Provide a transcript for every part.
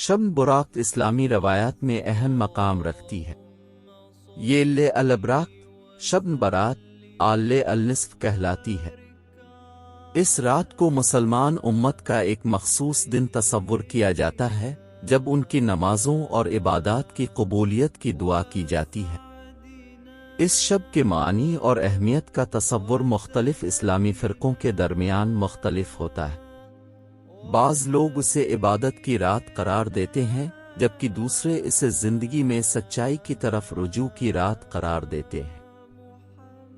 شب برات اسلامی روایات میں اہم مقام رکھتی ہے۔ یہ لیل البراق شب برات لیل النصف کہلاتی ہے۔ اس رات کو مسلمان امت کا ایک مخصوص دن تصور کیا جاتا ہے جب ان کی نمازوں اور عبادات کی قبولیت کی دعا کی جاتی ہے۔ اس شب کے معنی اور اہمیت کا تصور مختلف اسلامی فرقوں کے درمیان مختلف ہوتا ہے۔ بعض لوگ اسے عبادت کی رات قرار دیتے ہیں جبکہ دوسرے اسے زندگی میں سچائی کی طرف رجوع کی رات قرار دیتے ہیں۔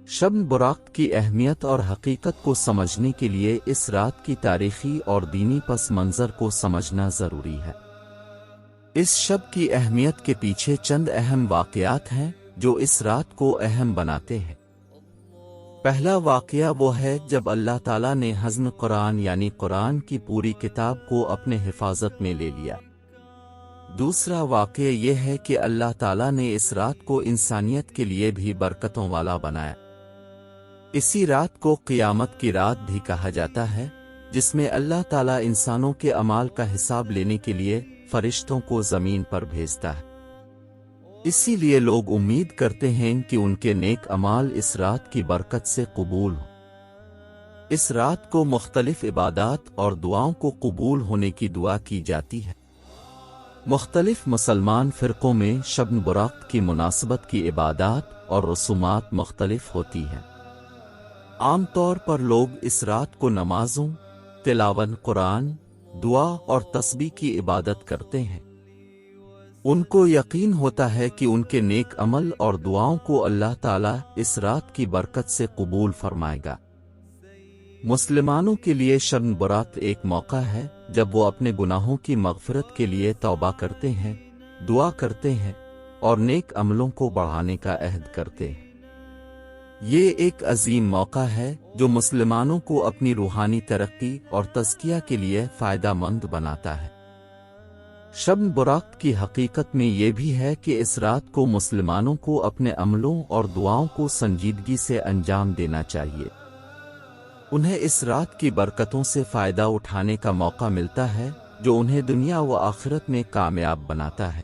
شب برات کی اہمیت اور حقیقت کو سمجھنے کے لیے اس رات کی تاریخی اور دینی پس منظر کو سمجھنا ضروری ہے۔ اس شب کی اہمیت کے پیچھے چند اہم واقعات ہیں جو اس رات کو اہم بناتے ہیں۔ پہلا واقعہ وہ ہے جب اللہ تعالیٰ نے حزم قرآن یعنی قرآن کی پوری کتاب کو اپنے حفاظت میں لے لیا۔ دوسرا واقعہ یہ ہے کہ اللہ تعالیٰ نے اس رات کو انسانیت کے لیے بھی برکتوں والا بنایا۔ اسی رات کو قیامت کی رات بھی کہا جاتا ہے جس میں اللہ تعالیٰ انسانوں کے اعمال کا حساب لینے کے لیے فرشتوں کو زمین پر بھیجتا ہے۔ اسی لیے لوگ امید کرتے ہیں کہ ان کے نیک اعمال اس رات کی برکت سے قبول ہوں۔ اس رات کو مختلف عبادات اور دعاؤں کو قبول ہونے کی دعا کی جاتی ہے۔ مختلف مسلمان فرقوں میں شب برات کی مناسبت کی عبادات اور رسومات مختلف ہوتی ہیں۔ عام طور پر لوگ اس رات کو نمازوں، تلاوت قرآن، دعا اور تسبیح کی عبادت کرتے ہیں۔ ان کو یقین ہوتا ہے کہ ان کے نیک عمل اور دعاؤں کو اللہ تعالیٰ اس رات کی برکت سے قبول فرمائے گا۔ مسلمانوں کے لیے شب برات ایک موقع ہے جب وہ اپنے گناہوں کی مغفرت کے لیے توبہ کرتے ہیں، دعا کرتے ہیں اور نیک عملوں کو بڑھانے کا عہد کرتے ہیں۔ یہ ایک عظیم موقع ہے جو مسلمانوں کو اپنی روحانی ترقی اور تزکیہ کے لیے فائدہ مند بناتا ہے۔ شب برات کی حقیقت میں یہ بھی ہے کہ اس رات کو مسلمانوں کو اپنے عملوں اور دعاؤں کو سنجیدگی سے انجام دینا چاہیے۔ انہیں اس رات کی برکتوں سے فائدہ اٹھانے کا موقع ملتا ہے جو انہیں دنیا و آخرت میں کامیاب بناتا ہے۔